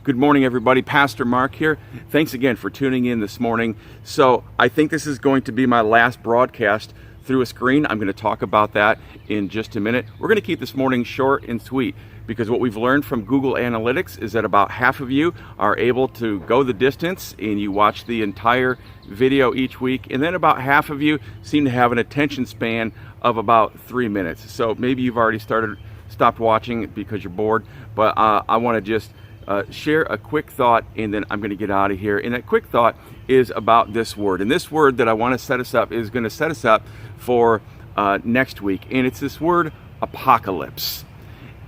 Good morning, everybody. Pastor Mark here. Thanks again for tuning in this morning. So I think this is going to be my last broadcast through a screen. I'm going to talk about that in just a minute. We're going to keep this morning short and sweet because what we've learned from Google Analytics is that about half of you are able to go the distance and you watch the entire video each week, and then about half of you seem to have an attention span of about 3 minutes. So maybe you've already stopped watching because you're bored, but I want to just share a quick thought, and then I'm going to get out of here. And that quick thought is about this word. And this word that I want to set us up is going to set us up for next week. And it's this word, apocalypse.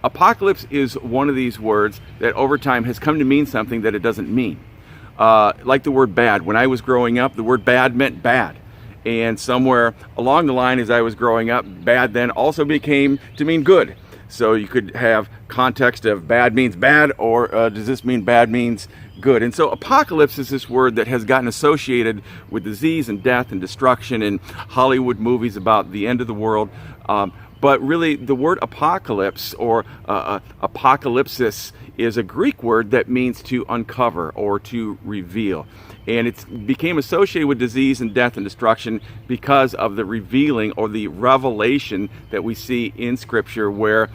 Apocalypse is one of these words that over time has come to mean something that it doesn't mean. Like the word bad. When I was growing up, the word bad meant bad. And somewhere along the line as I was growing up, bad then also became to mean good. So you could have context of bad means bad, or does this mean bad means good? And so apocalypse is this word that has gotten associated with disease and death and destruction in Hollywood movies about the end of the world. But really the word apocalypse or apocalypsis is a Greek word that means to uncover or to reveal. And it became associated with disease and death and destruction because of the revealing or the revelation that we see in Scripture, where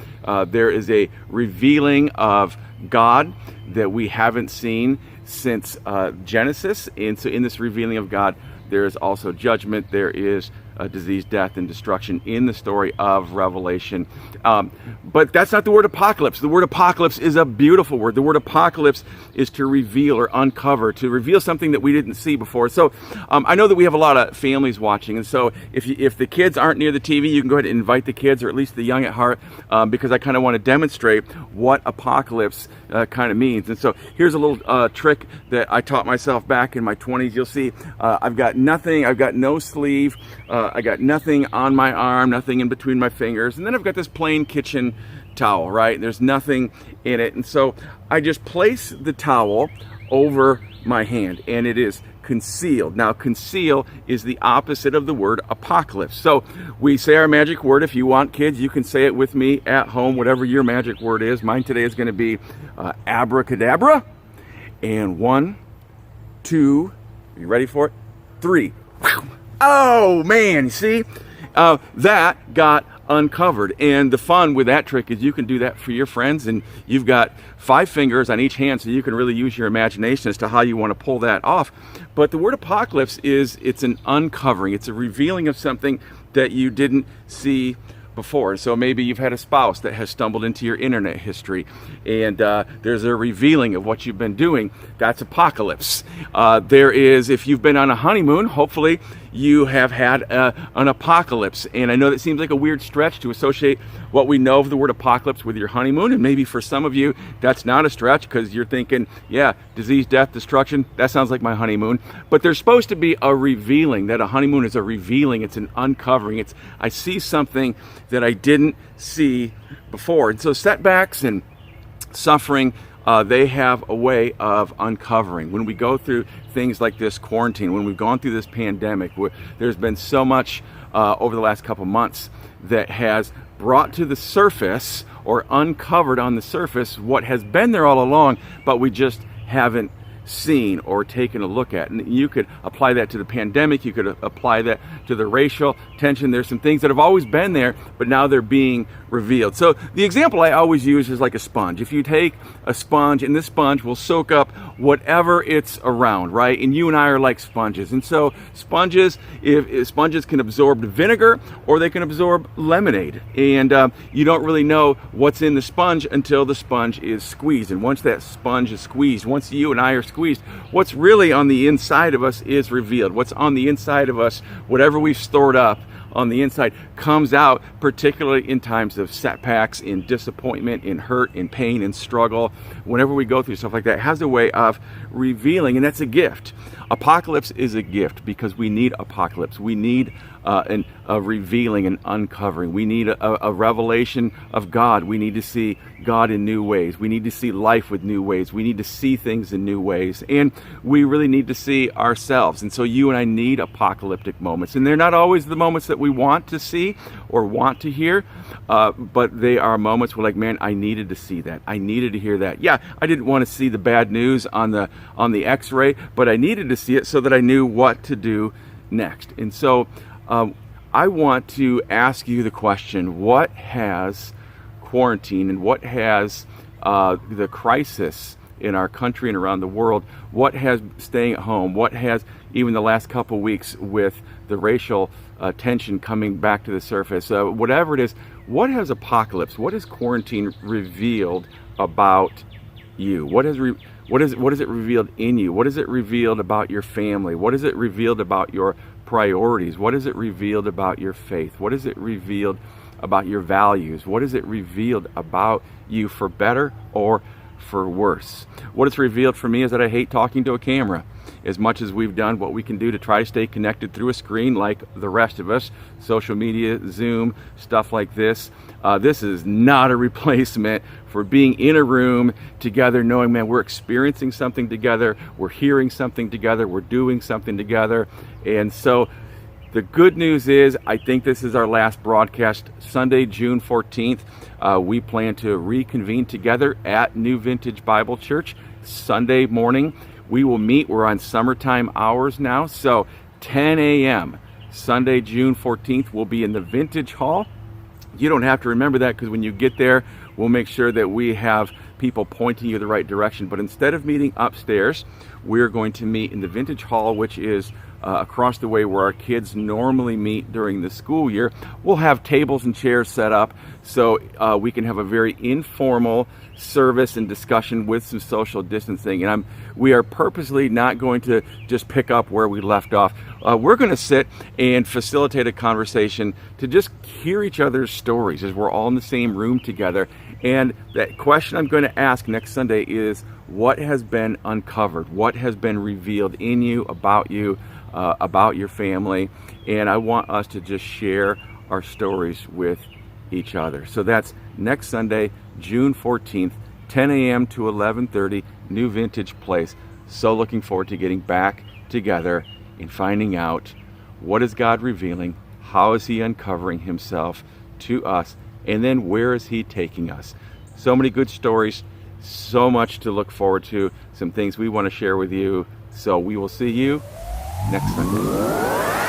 there is a revealing of God that we haven't seen since Genesis. And so in this revealing of God, there is also judgment. There is disease, death, and destruction in the story of Revelation. But that's not the word apocalypse. The word apocalypse is a beautiful word. The word apocalypse is to reveal or uncover, to reveal something that we didn't see before. So I know that we have a lot of families watching, and so if the kids aren't near the TV, you can go ahead and invite the kids, or at least the young at heart, because I kind of want to demonstrate what apocalypse kind of means. And so here's a little trick that I taught myself back in my 20s. You'll see I've got nothing. I've got no sleeve. I got nothing on my arm, nothing in between my fingers. And then I've got this plain kitchen towel, right? There's nothing in it. And so I just place the towel over my hand, and it is concealed. Now, conceal is the opposite of the word apocalypse. So we say our magic word. If you want, kids, you can say it with me at home, whatever your magic word is. Mine today is going to be abracadabra. And 1, 2, are you ready for it? 3. Oh man, you see, that got uncovered. And the fun with that trick is you can do that for your friends, and you've got 5 fingers on each hand, so you can really use your imagination as to how you want to pull that off. But the word apocalypse it's an uncovering. It's a revealing of something that you didn't see before. So maybe you've had a spouse that has stumbled into your internet history, and there's a revealing of what you've been doing. That's apocalypse. There is, if you've been on a honeymoon, hopefully you have had an apocalypse. And I know that seems like a weird stretch to associate what we know of the word apocalypse with your honeymoon, and maybe for some of you that's not a stretch because you're thinking, yeah, disease, death, destruction, that sounds like my honeymoon. But there's supposed to be a revealing. That a honeymoon is a revealing. It's an uncovering. It's I see something that I didn't see before. And so setbacks and suffering, they have a way of uncovering. When we go through things like this quarantine, when we've gone through this pandemic, there's been so much over the last couple months that has brought to the surface or uncovered on the surface what has been there all along, but we just haven't seen or taken a look at. And you could apply that to the pandemic. You could apply that to the racial tension. There's some things that have always been there, but now they're being revealed. So the example I always use is like a sponge. If you take a sponge, and this sponge will soak up whatever it's around, right? And you and I are like sponges. And so sponges, if sponges can absorb vinegar, or they can absorb lemonade. And you don't really know what's in the sponge until the sponge is squeezed. And once that sponge is squeezed, once you and I are squeezed, what's really on the inside of us is revealed. What's on the inside of us, whatever we've stored up on the inside, comes out, particularly in times of setbacks, in disappointment, in hurt, in pain, in struggle. Whenever we go through stuff like that, it has a way of revealing, and that's a gift. Apocalypse is a gift because we need apocalypse. We need a revealing and uncovering. We need a revelation of God. We need to see God in new ways. We need to see life with new ways. We need to see things in new ways. And we really need to see ourselves. And so you and I need apocalyptic moments. And they're not always the moments that that we want to see or want to hear, but they are moments where, like, man, I needed to see that. I needed to hear that. Yeah, I didn't want to see the bad news on the X-ray, but I needed to see it so that I knew what to do next. And so I want to ask you the question: what has quarantine and what has the crisis in our country and around the world, what has staying at home, what has even the last couple of weeks with the racial tension coming back to the surface, whatever it is, what has apocalypse, what has quarantine revealed about you? What is it revealed in you? What is it revealed about your family? What is it revealed about your priorities? What is it revealed about your faith? What is it revealed about your values? What is it revealed about you, for better or for worse? What it's revealed for me is that I hate talking to a camera. As much as we've done what we can do to try to stay connected through a screen like the rest of us, social media, Zoom, stuff like this, this is not a replacement for being in a room together, knowing, man, we're experiencing something together, we're hearing something together, we're doing something together. And so the good news is, I think this is our last broadcast, Sunday, June 14th. We plan to reconvene together at New Vintage Bible Church Sunday morning. We will meet. We're on summertime hours now, so 10 a.m. Sunday, June 14th, we'll be in the Vintage Hall. You don't have to remember that, because when you get there, we'll make sure that we have people pointing you the right direction. But instead of meeting upstairs, we're going to meet in the Vintage Hall, which is across the way where our kids normally meet during the school year. We'll have tables and chairs set up so we can have a very informal service and discussion with some social distancing. And we are purposely not going to just pick up where we left off. We're going to sit and facilitate a conversation to just hear each other's stories as we're all in the same room together. And that question I'm going to ask next Sunday is, what has been uncovered? What has been revealed in you, about your family? And I want us to just share our stories with each other. So that's next Sunday, June 14th, 10 a.m. to 11:30, New Vintage Place. So looking forward to getting back together and finding out, what is God revealing? How is He uncovering Himself to us? And then where is He taking us? So many good stories, so much to look forward to, some things we want to share with you. So we will see you next Sunday.